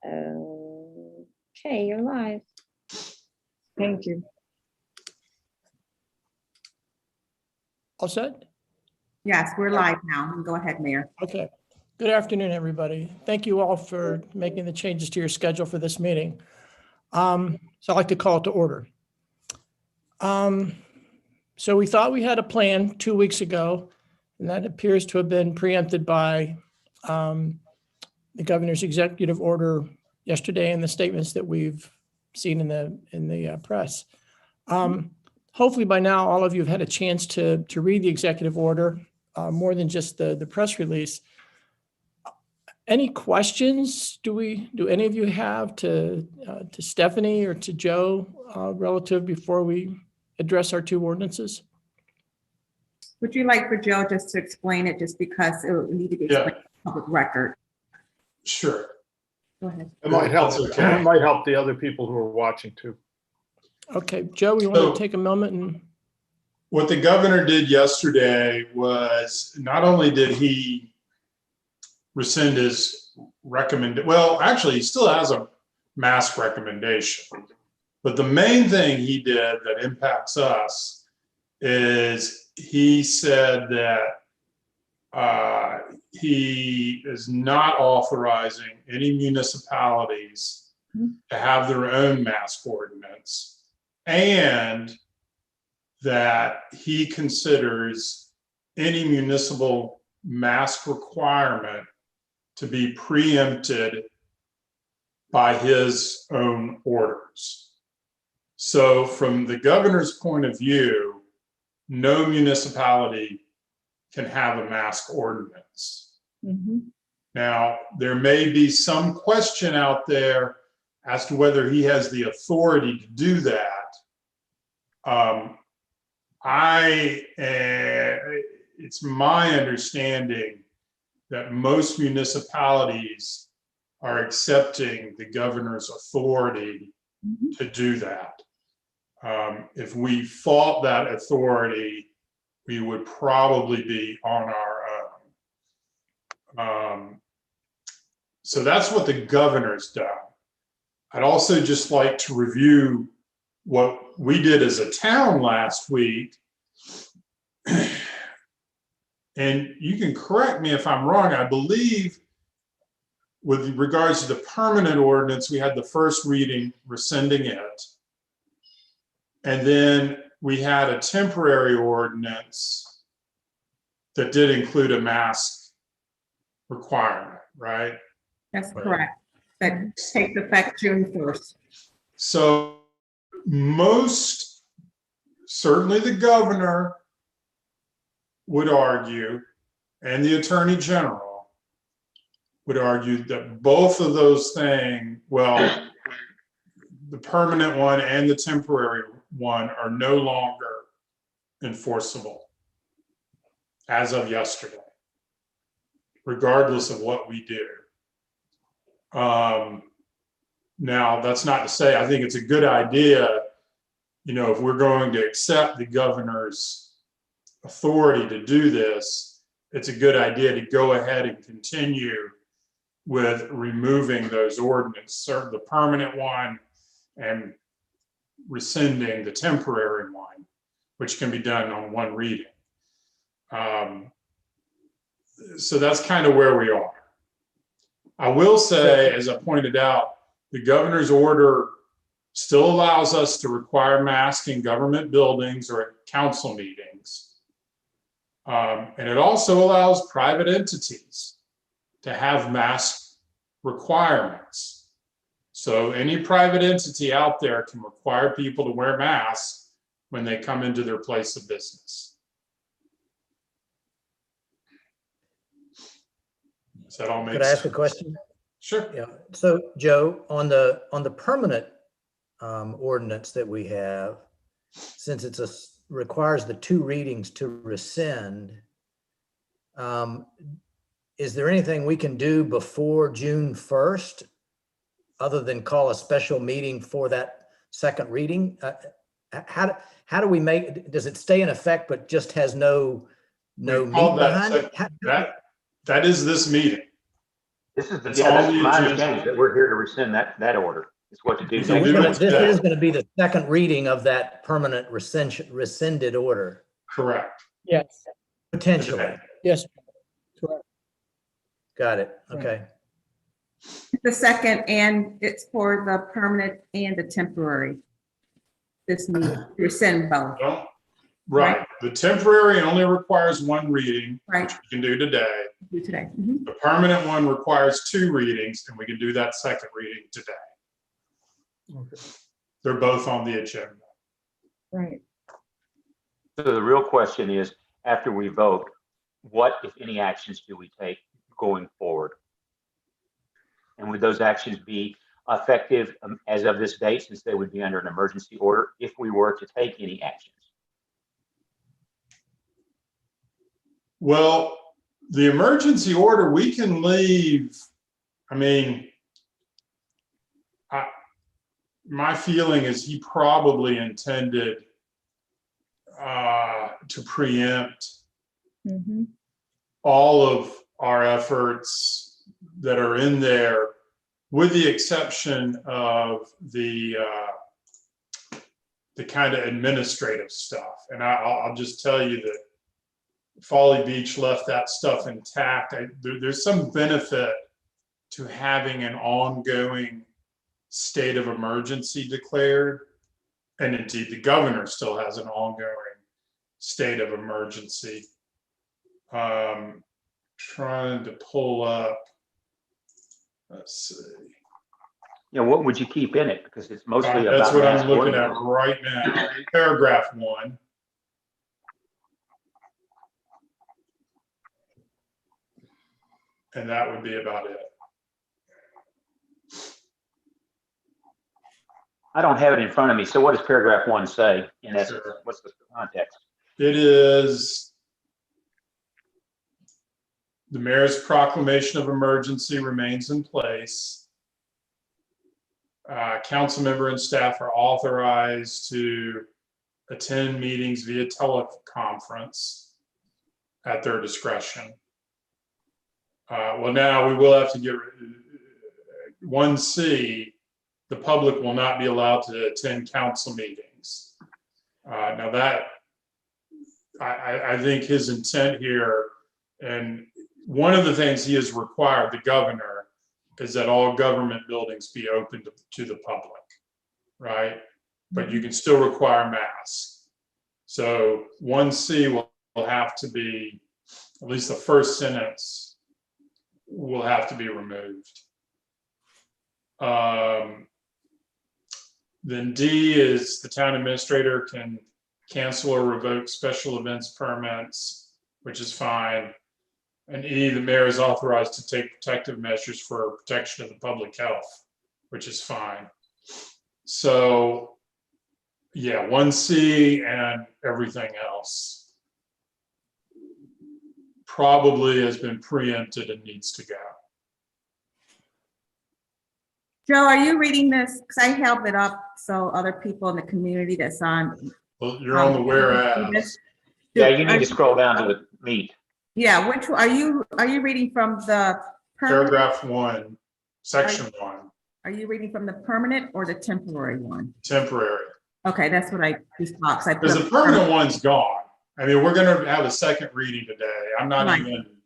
Okay, you're live. Thank you. All set? Yes, we're live now. Go ahead, Mayor. Okay. Good afternoon, everybody. Thank you all for making the changes to your schedule for this meeting. So I'd like to call it to order. So we thought we had a plan 2 weeks ago, and that appears to have been preempted by the governor's executive order yesterday and the statements that we've seen in the press. Hopefully by now, all of you have had a chance to read the executive order, more than just the press release. Any questions do any of you have to Stephanie or to Joe relative before we address our two ordinances? Would you like for Joe just to explain it, just because it would need to be explained in public record? Sure. Go ahead. It might help. That's okay. It might help the other people who are watching too. Okay, Joe, you want to take a moment and What the governor did yesterday was not only did he rescind his well, actually, he still has a mask recommendation. But the main thing he did that impacts us is he said that he is not authorizing any municipalities to have their own mask ordinance, and that he considers any municipal mask requirement to be preempted by his own orders. So from the governor's point of view, no municipality can have a mask ordinance. Now, there may be some question out there as to whether he has the authority to do that. It's my understanding that most municipalities are accepting the governor's authority to do that. If we fought that authority, we would probably be on our own. So that's what the governor's done. I'd also just like to review what we did as a town last week. And you can correct me if I'm wrong. I believe with regards to the permanent ordinance, we had the first reading rescinding it. And then we had a temporary ordinance that did include a mask requirement, right? That's correct. That takes effect June 1st. So most, certainly the governor would argue, and the attorney general would argue that both of those things, well, the permanent one and the temporary one are no longer enforceable as of yesterday, regardless of what we do. Now, that's not to say I think it's a good idea, if we're going to accept the governor's authority to do this, it's a good idea to go ahead and continue with removing those ordinances, the permanent one and rescinding the temporary one, which can be done on one reading. So that's kind of where we are. I will say, as I pointed out, the governor's order still allows us to require masks in government buildings or at council meetings. And it also allows private entities to have mask requirements. So any private entity out there can require people to wear masks when they come into their place of business. Does that all make sense? Could I ask a question? Sure. Yeah. So Joe, on the permanent ordinance that we have, since requires the two readings to rescind, is there anything we can do before June 1st other than call a special meeting for that second reading? How do we does it stay in effect but just has no meat behind it? That is this meeting. This is, It's yeah, on that's the my agenda. understanding, that we're here to rescind that order. It's what to do. So This do it today. is going to be the second reading of that permanent rescinded order, Correct. Yes, potentially. Today. yes. Correct. Got it. Okay. The second, and it's for the permanent and the temporary. This need rescind both, Don't- Right. The temporary only requires one reading, right? which we can do today. Do today. Mhm. The permanent one requires 2 readings, and we can do that second reading today. They're both on the agenda. Right. So the real question is, after we vote, what, if any, actions do we take going forward? And would those actions be effective as of this date, since they would be under an emergency order, if we were to take any actions? Well, the emergency order, we can leave, I mean, my feeling is he probably intended to preempt Mhm. all of our efforts that are in there, with the exception of the kind of administrative stuff. And I'll just tell you that Folly Beach left that stuff intact. There's some benefit to having an ongoing state of emergency declared. And indeed, the governor still has an ongoing state of emergency. Trying to pull up, let's see. You know, what would you keep in it? Because it's mostly about. That's what mass I'm looking at ordinance. right now. Paragraph 1. And that would be about it. I don't have it in front of me. So what does paragraph 1 say in essence? Sure. What's the context? It is the mayor's proclamation of emergency remains in place. Council member and staff are authorized to attend meetings via teleconference at their discretion. Well, now we will have to get 1C, the public will not be allowed to attend council meetings. Now that, I think his intent here, and one of the things he has required, the governor, is that all government buildings be open to the public, right? But you can still require masks. So 1C will have to be, at least the first sentence will have to be removed. Then D is the town administrator can cancel or revoke special events permits, which is fine. And E, the mayor is authorized to take protective measures for protection of the public health, which is fine. So, yeah, 1C and everything else probably has been preempted and needs to go. Joe, are you reading this? Because I held it up so other people in the community that's on. Well, you're on the whereas. Yeah, you need to scroll down to the meat. Yeah, which, are you reading from the permanent? Paragraph 1, section 1, Are you reading from the permanent or the temporary one? temporary. Okay, that's what I just thought. 'Cause I put Because the permanent one's gone. I mean, we're gonna have a second reading today. I'm not Right. even,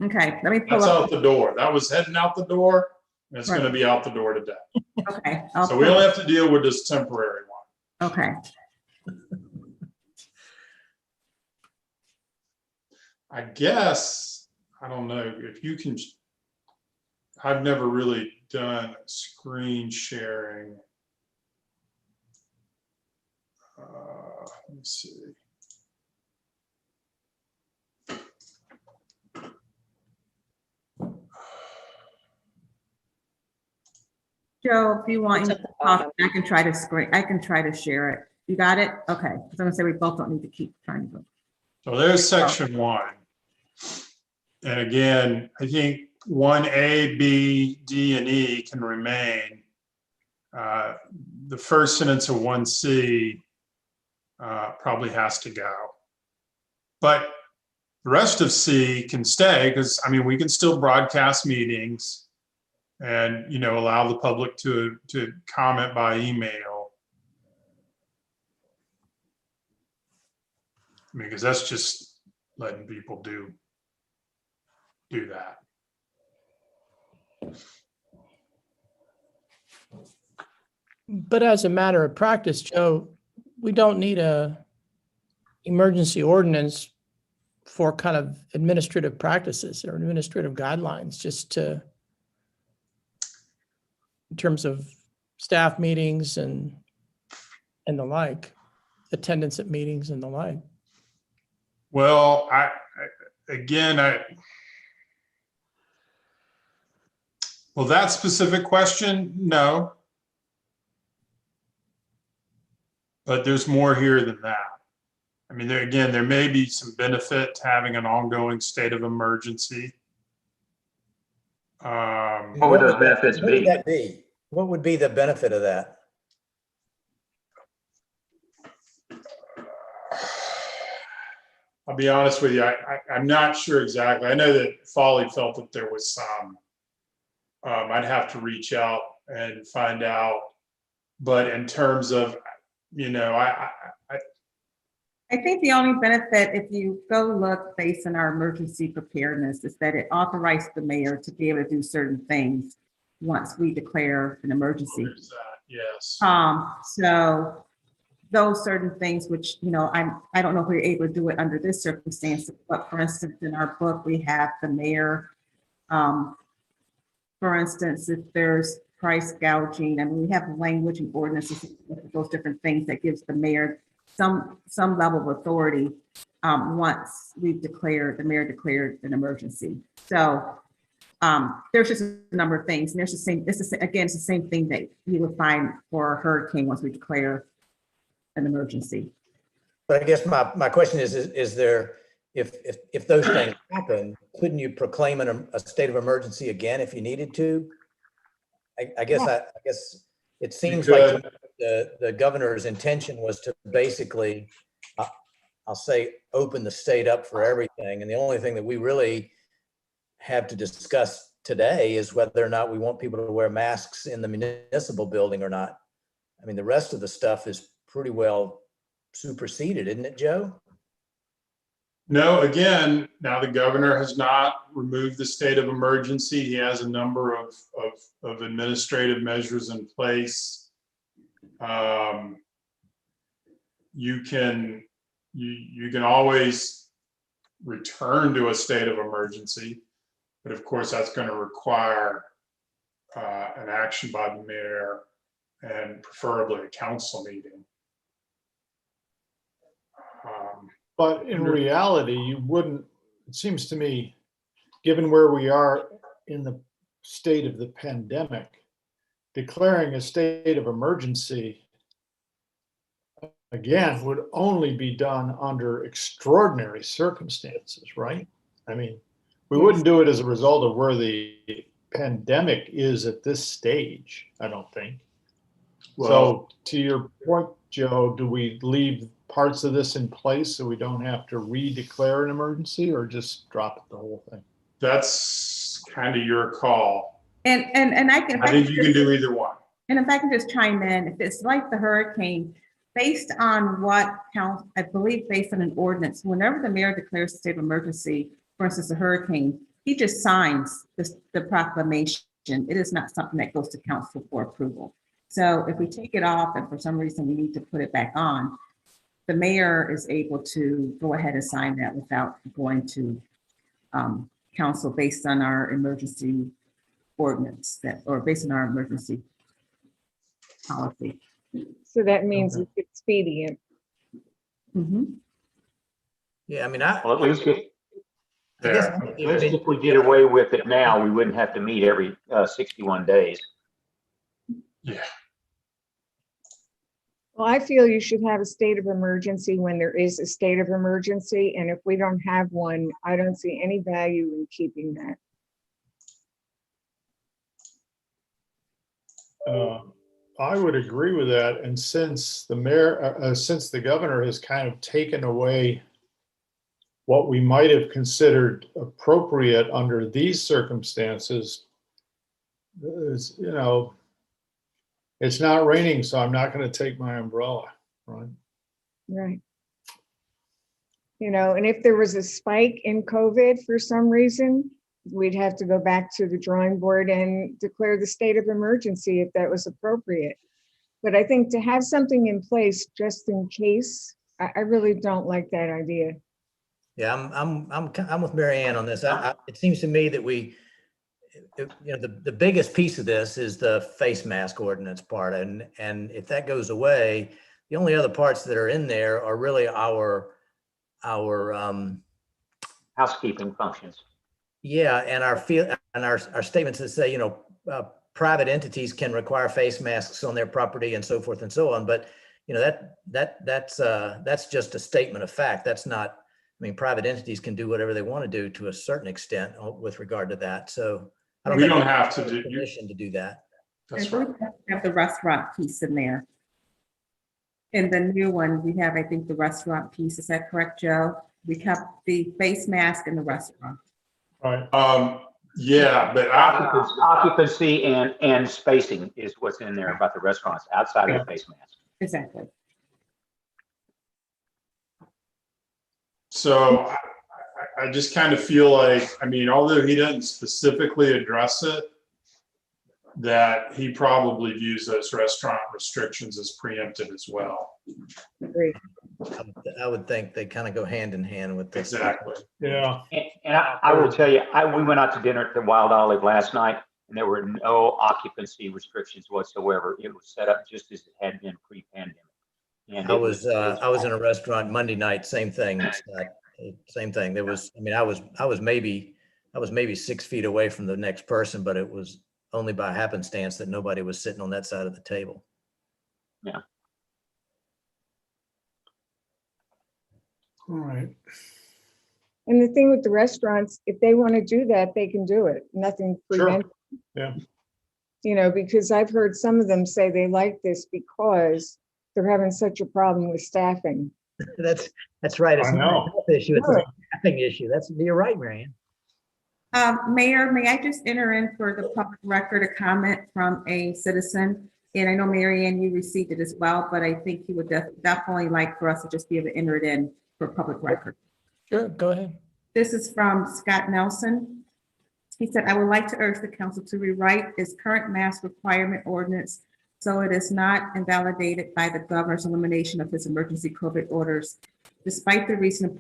Okay, let me pull that's up. out the door. That was heading out the door. And it's gonna be out the door today. Okay. So we only have to deal with this temporary one. Okay, I guess, I don't know if you can, I've never really done screen sharing. Let me see. Joe, if you want, It's you at the can talk, bottom. I can try to share it. You got it? Okay, because I'm gonna say we both don't need to keep trying to go. So there's section 1. And again, I think 1A, B, D, and E can remain. The first sentence of 1C probably has to go. But the rest of C can stay because, I mean, we can still broadcast meetings. and, allow the public to comment by email. I mean, because that's just letting people do that. But as a matter of practice, Joe, we don't need a emergency ordinance for kind of administrative practices or administrative guidelines, just to, in terms of staff meetings and the like, attendance at meetings and the like. Well, well, that specific question, no. But there's more here than that. I mean, there may be some benefit to having an ongoing state of emergency. What would those benefits What would be? that be? What would be the benefit of that? I'll be honest with you, I'm not sure exactly. I know that Folly felt that there was some. I'd have to reach out and find out. But in terms of, I think the only benefit, if you go look based on our emergency preparedness, is that it authorized the mayor to be able to do certain things once we declare an emergency. there's that, yes. So those certain things, which, I don't know if we're able to do it under this circumstance, but for instance, in our book, we have the mayor. For instance, if there's price gouging, I mean, we have language and ordinances, those different things that gives the mayor some level of authority once the mayor declared an emergency. So there's just a number of things, and it's the same thing that you would find for a hurricane once we declare an emergency. But I guess my question is there, if those things happen, couldn't you proclaim a state of emergency again if you needed to? I guess it seems like the governor's intention was to basically, I'll say, open the state up for everything. And the only thing that we really have to discuss today is whether or not we want people to wear masks in the municipal building or not. I mean, the rest of the stuff is pretty well superseded, isn't it, Joe? No, again, now the governor has not removed the state of emergency. He has a number of administrative measures in place. You can always return to a state of emergency, but of course that's going to require an action by the mayor and preferably a council meeting. But in reality, you wouldn't, it seems to me, given where we are in the state of the pandemic, declaring a state of emergency, again, would only be done under extraordinary circumstances, right? I mean, we wouldn't do it as a result of where the pandemic is at this stage, I don't think. So to your point, Joe, do we leave parts of this in place so we don't have to re-declare an emergency, or just drop the whole thing? That's kind of your call. And I think you can do either one. And if I can just chime in, if it's like the hurricane, based on I believe based on an ordinance, whenever the mayor declares a state of emergency, for instance, a hurricane, he just signs the proclamation. It is not something that goes to council for approval. So if we take it off and for some reason we need to put it back on, the mayor is able to go ahead and sign that without going to council based on our emergency ordinance or based on our emergency policy. So that means it's expedient. Mhm. Yeah, I mean, Well, at least There. if we did away with it now, we wouldn't have to meet every 61 days. Yeah. Well, I feel you should have a state of emergency when there is a state of emergency. And if we don't have one, I don't see any value in keeping that. I would agree with that. And since the governor has kind of taken away what we might have considered appropriate under these circumstances, it's, it's not raining, so I'm not going to take my umbrella, right? Right. And if there was a spike in COVID for some reason, we'd have to go back to the drawing board and declare the state of emergency if that was appropriate. But I think to have something in place just in case, I really don't like that idea. Yeah, I'm with Mary Ann on this. It seems to me that the biggest piece of this is the face mask ordinance part. And if that goes away, the only other parts that are in there are really our Housekeeping functions. yeah, and our statements that say, private entities can require face masks on their property and so forth and so on. But, that's just a statement of fact. That's not, private entities can do whatever they want to do to a certain extent with regard to that. So I don't We think don't we have to do, permission to do that. that's I right. believe we have the restaurant piece in there. In the new one, we have, I think, the restaurant piece. Is that correct, Joe? We kept the face mask in the restaurant. Right. Yeah, but Occupancy and spacing is what's in there about the restaurants outside of the face mask. Exactly. so I just kind of feel like, although he doesn't specifically address it, that he probably views those restaurant restrictions as preempted as well. Agreed. I would think they kind of go hand in hand with this. Exactly. Yeah. And I will tell you, we went out to dinner at the Wild Olive last night, and there were no occupancy restrictions whatsoever. It was set up just as it had been pre-pandemic. And I was in a restaurant Monday night, same thing. Same thing. There was, I was maybe 6 feet away from the next person, but it was only by happenstance that nobody was sitting on that side of the table. Yeah. All right. And the thing with the restaurants, if they want to do that, they can do it. Nothing Sure. prevents. Yeah. Because I've heard some of them say they like this because they're having such a problem with staffing. That's right. It's I not know. a health issue. It's a staffing issue. You're right, Marianne. Mayor, may I just enter in for the public record a comment from a citizen? And I know, Mary Ann, you received it as well, but I think he would definitely like for us to just be able to enter it in for public record. Sure, go ahead. This is from Scott Nelson. He said, I would like to urge the council to rewrite its current mask requirement ordinance so it is not invalidated by the governor's elimination of his emergency COVID orders. Despite the recent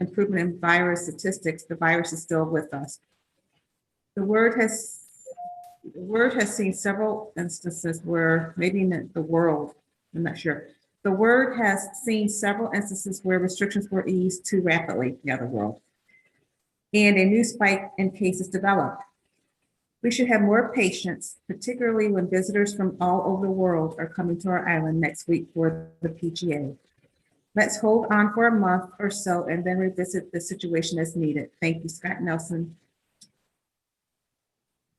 improvement in virus statistics, the virus is still with us. The word has seen several instances where, maybe in the world, I'm not sure. The word has seen several instances where restrictions were eased too rapidly in the other world, and a new spike in cases developed. We should have more patience, particularly when visitors from all over the world are coming to our island next week for the PGA. Let's hold on for a month or so and then revisit the situation as needed. Thank you, Scott Nelson.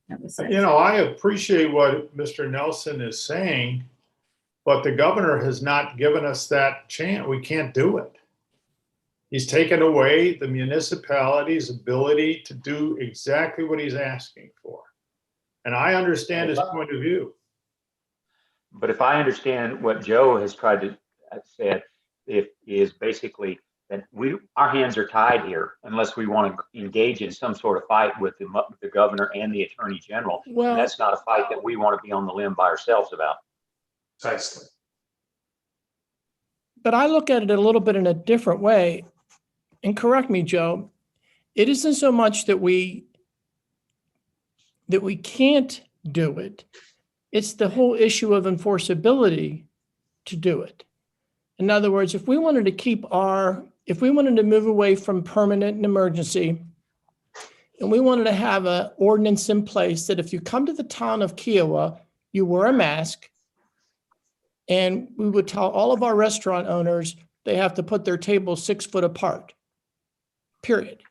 That was it. I appreciate what Mr. Nelson is saying, but the governor has not given us that chance. We can't do it. He's taken away the municipality's ability to do exactly what he's asking for. And I understand his point of view. But if I understand what Joe has tried to say, it is basically that our hands are tied here unless we want to engage in some sort of fight with the governor and the attorney general. Well- And that's not a fight that we want to be on the limb by ourselves about. Precisely. But I look at it a little bit in a different way. And correct me, Joe, it isn't so much that we can't do it. It's the whole issue of enforceability to do it. In other words, if we wanted to move away from permanent and emergency, and we wanted to have an ordinance in place that if you come to the town of Kiowa, you wear a mask, and we would tell all of our restaurant owners they have to put their tables 6 foot apart, period.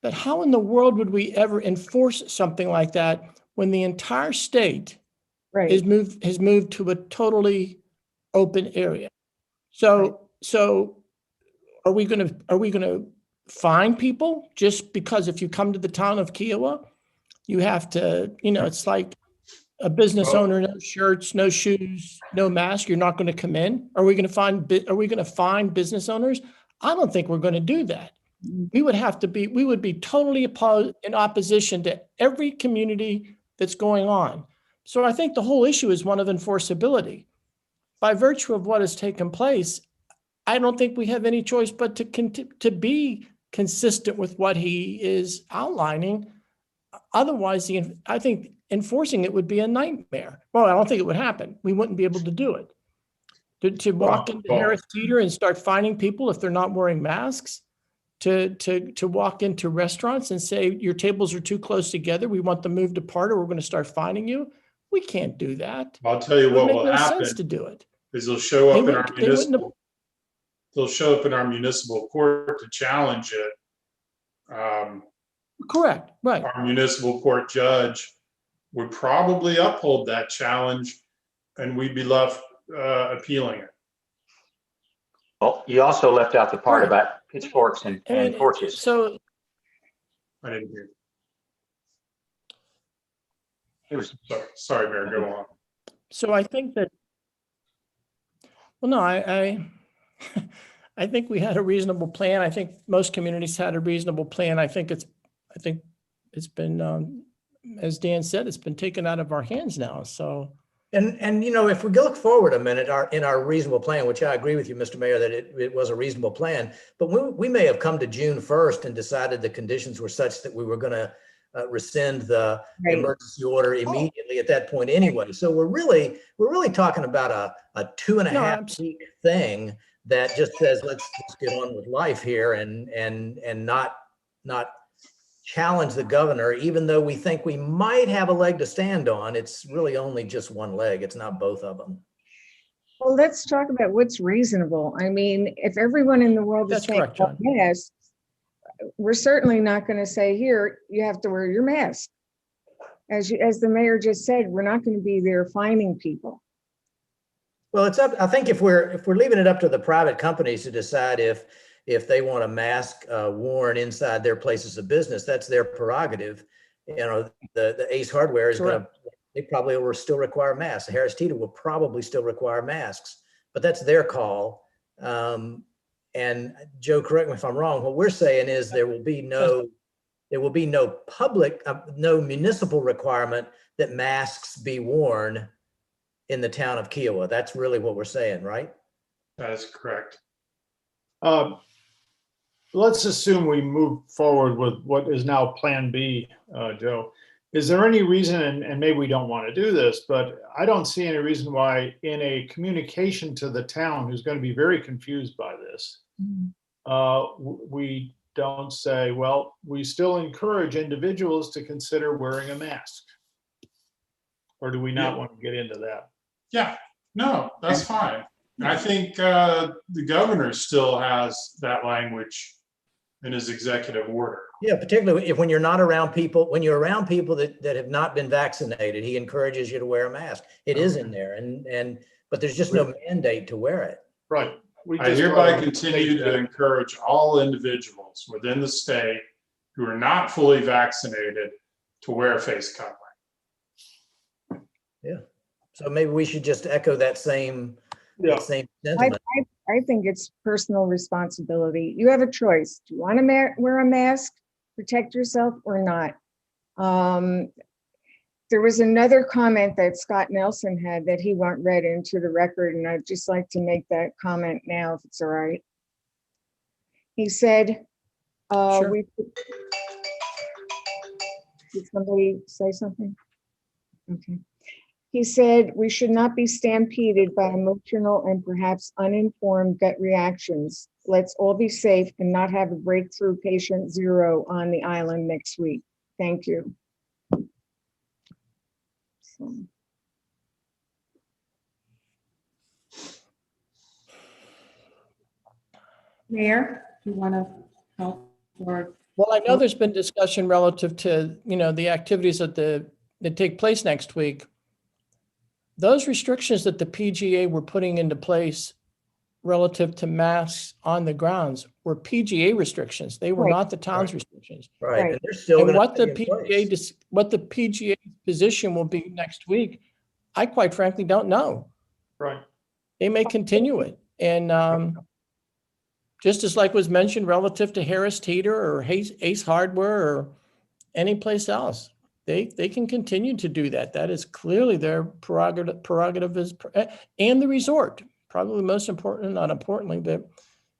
But how in the world would we ever enforce something like that when the entire state Right. has moved to a totally open area? So are we gonna fine people just because if you come to the town of Kiowa? you have to, it's like a business owner, no shirts, no shoes, no mask, you're not going to come in. Are we going to find business owners? I don't think we're going to do that. We would be totally in opposition to every community that's going on. So I think the whole issue is one of enforceability. By virtue of what has taken place, I don't think we have any choice but to be consistent with what he is outlining. Otherwise, I think enforcing it would be a nightmare. Well, I don't think it would happen. We wouldn't be able to do it. To walk into Harris Teeter and start finding people if they're not wearing masks, to walk into restaurants and say, your tables are too close together, we want them moved apart or we're going to start fining you. We can't do that. I'll tell you It what would will make no happen sense to do it. is they'll show up in our They wouldn't have- they'll show up in our municipal court to challenge it. Correct, right. Our municipal court judge would probably uphold that challenge and we'd be left appealing it. Well, you also left out the part Right. about pitchforks and torches. So I didn't hear. It was, Sorry, Mayor, go on. So I think that, well, no, I think we had a reasonable plan. I think most communities had a reasonable plan. I think it's been, as Dan said, it's been taken out of our hands now. So, And if we look forward a minute, in our reasonable plan, which I agree with you, Mr. Mayor, that it was a reasonable plan, but we may have come to June 1st and decided the conditions were such that we were going to rescind the Right. emergency order immediately at that point anyway. So we're really talking about a 2.5 week thing that just says, let's get on with life here and not challenge the governor, even though we think we might have a leg to stand on. It's really only just one leg. It's not both of them. Well, let's talk about what's reasonable. I mean, if everyone in the world is That's saying, correct, John. yes, we're certainly not going to say, here, you have to wear your mask. As the mayor just said, we're not going to be there fining people. Well, it's up. I think if we're leaving it up to the private companies to decide if they want a mask worn inside their places of business, that's their prerogative. The Ace Hardware is going to, they probably will still require masks. The Harris Teeter will probably still require masks, but that's their call. And Joe, correct me if I'm wrong. What we're saying is there will be no public, no municipal requirement that masks be worn in the town of Kiowa. That's really what we're saying, right? That is correct. Let's assume we move forward with what is now Plan B, Joe. Is there any reason, and maybe we don't want to do this, but I don't see any reason why in a communication to the town who's going to be very confused by this, we don't say, well, we still encourage individuals to consider wearing a mask? Or do we not want to get into that? Yeah, no, that's fine. I think the governor still has that language in his executive order. Yeah, particularly when you're around people that have not been vaccinated, he encourages you to wear a mask. It is in there, but there's just no mandate to wear it. Right. I hereby continue to encourage all individuals within the state who are not fully vaccinated to wear a face covering. Yeah. So maybe we should just echo that same sentiment. I think it's personal responsibility. You have a choice. Do you want to wear a mask, protect yourself, or not? There was another comment that Scott Nelson had that he want read into the record, and I'd just like to make that comment now, if it's all right. He said, Sure. Did somebody say something? Okay. He said, we should not be stampeded by emotional and perhaps uninformed gut reactions. Let's all be safe and not have a breakthrough patient 0 on the island next week. Thank you. So. Mayor, do you want to help or? well, I know there's been discussion relative to, the activities that take place next week. Those restrictions that the PGA were putting into place relative to masks on the grounds were PGA restrictions. They were Right. not the town's Right. restrictions. Right, Right. and they're still And gonna what the stay in PGA, place. what the PGA position will be next week, I quite frankly don't know. Right. They may continue it. And just as like was mentioned relative to Harris Teeter or Ace Hardware or any place else, they can continue to do that. That is clearly their prerogative is, and the resort, probably most important, not importantly, but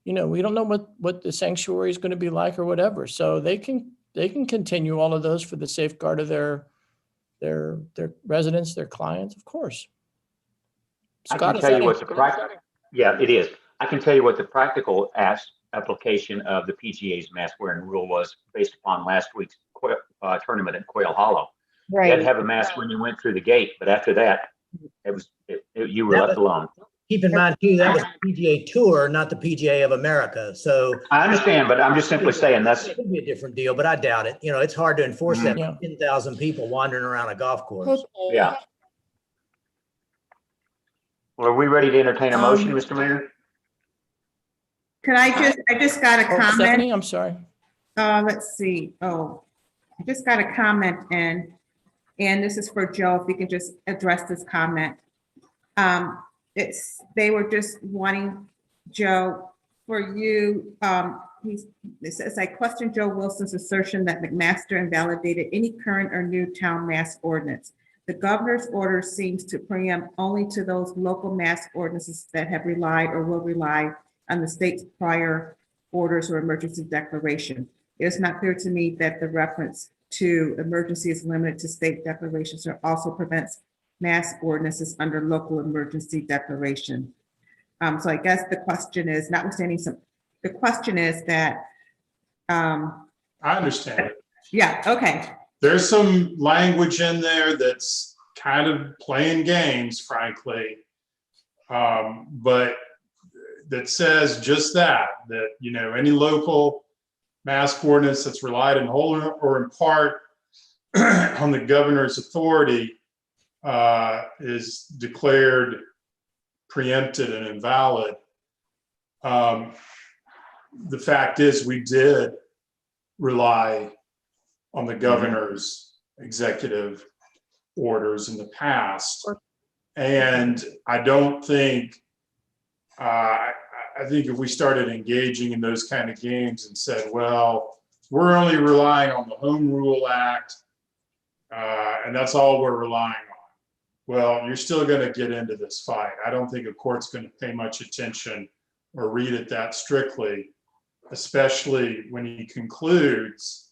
we don't know what the sanctuary is going to be like or whatever. So they can continue all of those for the safeguard of their residents, their clients, of course. I Scott, can is tell you that what the practical, yeah, it is. I can tell you what the practical application of the PGA's mask wearing rule was based upon last week's tournament at Quail Hollow. You had to Right. have a mask when you went through the gate, but after that, you were That left was- alone. Keep in mind too, that was the PGA Tour, not the PGA of America, so. I understand, but I'm just simply saying that's, It could be a different deal, but I doubt it. It's hard to enforce that Yeah. with 10,000 people wandering around a golf course. yeah. Well, are we ready to entertain a motion, Um, Mr. Mayor? Could I just got a Oh, comment. Stephanie, I'm sorry. Let's see. Oh, I just got a comment in, and this is for Joe, if you can just address this comment. They were just wanting, Joe, for you, it says, I question Joe Wilson's assertion that McMaster invalidated any current or new town mask ordinance. The governor's order seems to preempt only to those local mask ordinances that have relied or will rely on the state's prior orders or emergency declaration. It is not clear to me that the reference to emergency is limited to state declarations or also prevents mask ordinances under local emergency declaration. So I guess the question is, notwithstanding the question is that, I understand it. yeah, okay. There's some language in there that's kind of playing games, frankly. But that says just that any local mask ordinance that's relied in whole or in part on the governor's authority is declared preempted and invalid. The fact is, we did rely on the governor's executive orders in the past. And I don't think, I think if we started engaging in those kind of games and said, well, we're only relying on the Home Rule Act, and that's all we're relying on. Well, you're still going to get into this fight. I don't think a court's going to pay much attention or read it that strictly, especially when he concludes,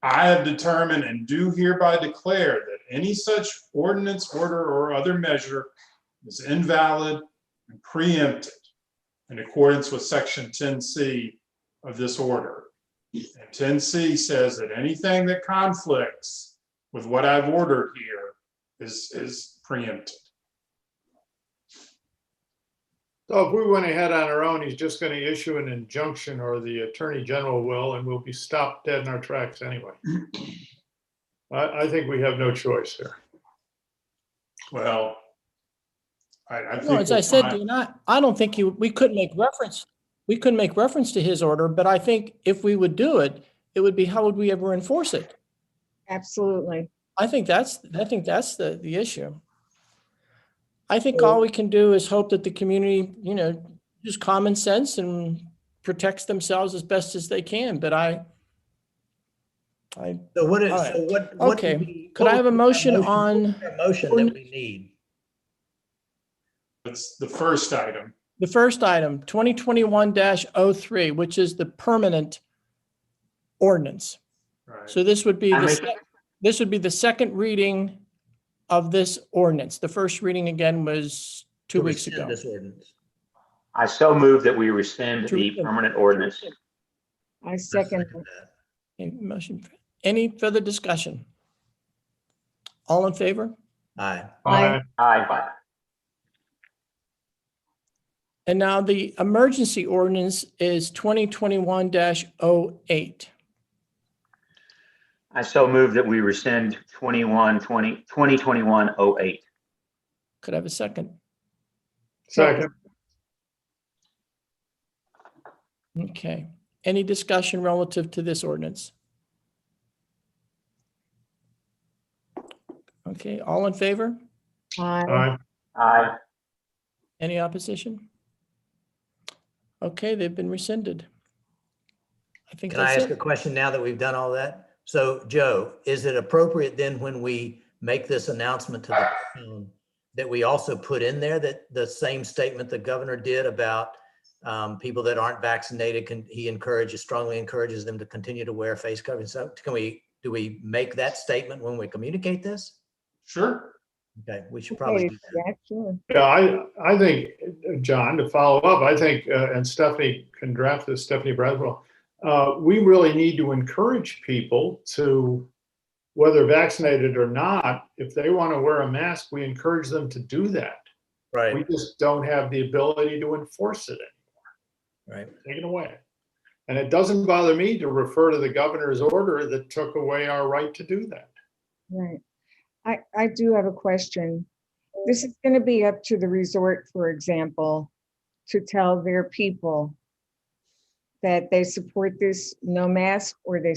I have determined and do hereby declare that any such ordinance, order, or other measure is invalid and preempted in accordance with Section 10C of this order. And 10C says that anything that conflicts with what I've ordered here is preempted. So if we went ahead on our own, he's just going to issue an injunction, or the attorney general will, and we'll be stopped dead in our tracks anyway. I think we have no choice here. Well, I think No, as I we'll said, find- Dean, I don't think we couldn't make reference to his order, but I think if we would do it, it would be, how would we ever enforce it? Absolutely. I think that's the issue. I think all we can do is hope that the community, use common sense and protects themselves as best as they can, but So what is, All right. so what? do Okay. we- Could I have a motion what on is our motion that we need? That's the first item. the first item, 2021-03, which is the permanent ordinance? Right. So this would be I the, make- this would be the second reading of this ordinance. The first reading again was 2 To weeks rescind ago. This ordinance. I so move that we rescind the permanent ordinance. I second. Any motion? Any further discussion? All in favor? Aye. Aye. Aye. And now the emergency ordinance is 2021-08. I so move that we rescind 2021-08. Could I have a second? Second. Okay. Any discussion relative to this ordinance? Okay, all in favor? Aye. Aye. Any opposition? Okay, they've been rescinded. I think Can I that's ask a it. question now that we've done all that? So Joe, is it appropriate then when we make this announcement to the town that we also put in there that the same statement the governor did about people that aren't vaccinated, he strongly encourages them to continue to wear face coverings? So do we make that statement when we communicate this? Sure. Okay, we should probably Okay, do that. yeah, sure. Yeah, I think, John, to follow up, I think, and Stephanie can draft this, Stephanie Braswell, we really need to encourage people to, whether vaccinated or not, if they want to wear a mask, we encourage them to do that. We Right, just don't have the ability to enforce it anymore. right. Take it away. And it doesn't bother me to refer to the governor's order that took away our right to do that. Right. I do have a question. This is going to be up to the resort, for example, to tell their people that they support this no mask, or they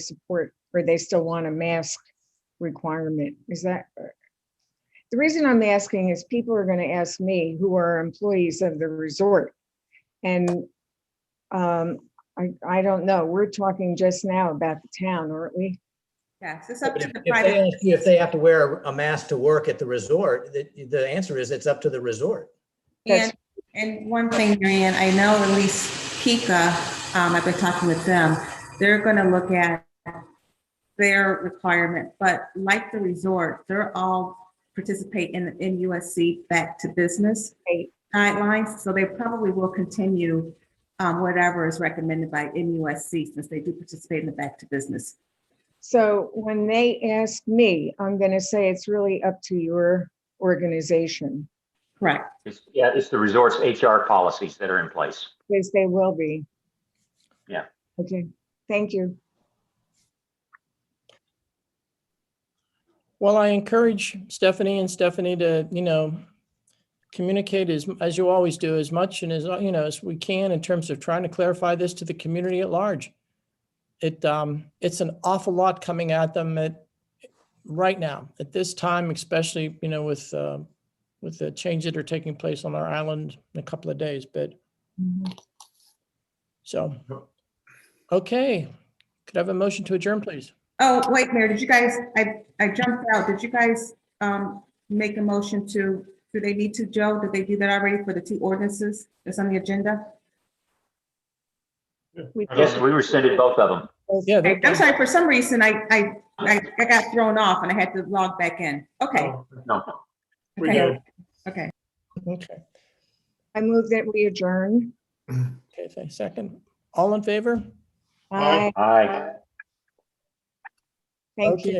still want a mask requirement. Is that? The reason I'm asking is people are going to ask me, who are employees of the resort. And I don't know. We're talking just now about the town, aren't we? Yes, it's up But to if the they private. ask you if they have to wear a mask to work at the resort, the answer is it's up to the resort. And, and one thing, Marianne, I know at least Pika, I've been talking with them, they're gonna look at their requirement, but like the resort, they're all participate in USC back to business Right. guidelines, so they probably will continue whatever is recommended by NUSC, since they do participate in the back to business. So when they ask me, I'm going to say it's really up to your organization, Correct. It's the resort's HR policies that are in place. because they will be. Yeah. Okay, thank you. Well, I encourage Stephanie to, communicate as you always do, as much and as we can in terms of trying to clarify this to the community at large. It's an awful lot coming at them right now at this time, especially, with the changes that are taking place on our island in a couple of days, but so, okay. Could I have a motion to adjourn, please? Oh, wait, Mayor, did you guys, I jumped out. Did you guys make a motion do they need to, Joe? Did they do that already for the two ordinances that's on the agenda? Yes, we rescinded both of them. Yeah, Okay, I'm sorry, for some reason, I got thrown off and I had to log back in. Okay, Oh, No. we okay, did. okay. okay. I move that we adjourn. Okay, thanks. Second. All in favor? Aye. Aye. Aye. Thank you. Okay.